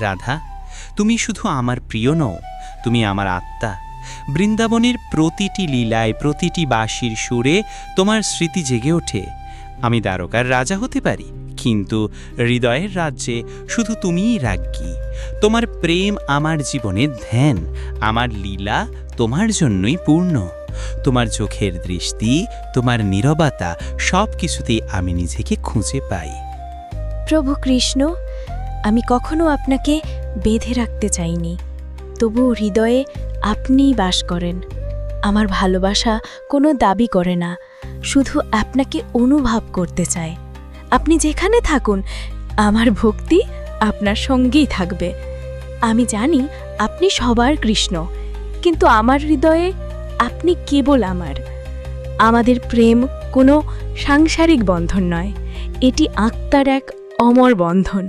রাধা, তুমি শুধু আমার প্রিয় নও, তুমি আমার আত্মা। বৃন্দাবনের প্রতিটি লীলায়, প্রতিটি বাঁশির সুরে তোমার স্মৃতি জেগে ওঠে। আমি দ্বারকার রাজা হতে পারি, কিন্তু হৃদয়ের রাজ্যে শুধু তুমিই রাজ্ঞী। তোমার প্রেম আমার জীবনের ধ্যান, আমার লীলা তোমার জন্যই পূর্ণ। তোমার চোখের দৃষ্টি, তোমার নীরবতা, সব কিছুতেই আমি নিজেকে খুঁজে পাই। প্রভু কৃষ্ণ, আমি কখনো আপনাকে বেঁধে রাখতে চাইনি, তবু হৃদয়ে আপনিই বাস করেন। আমার ভালোবাসা কোনো দাবি করে না, শুধু আপনাকে অনুভব করতে চায়। আপনি যেখানে থাকুন, আমার ভক্তি আপনার সঙ্গেই থাকবে। আমি জানি আপনি সবার কৃষ্ণ, কিন্তু আমার হৃদয়ে আপনি কেবল আমার। আমাদের প্রেম কোনো সাংসারিক বন্ধন নয়, এটি আত্মার এক অমর বন্ধন।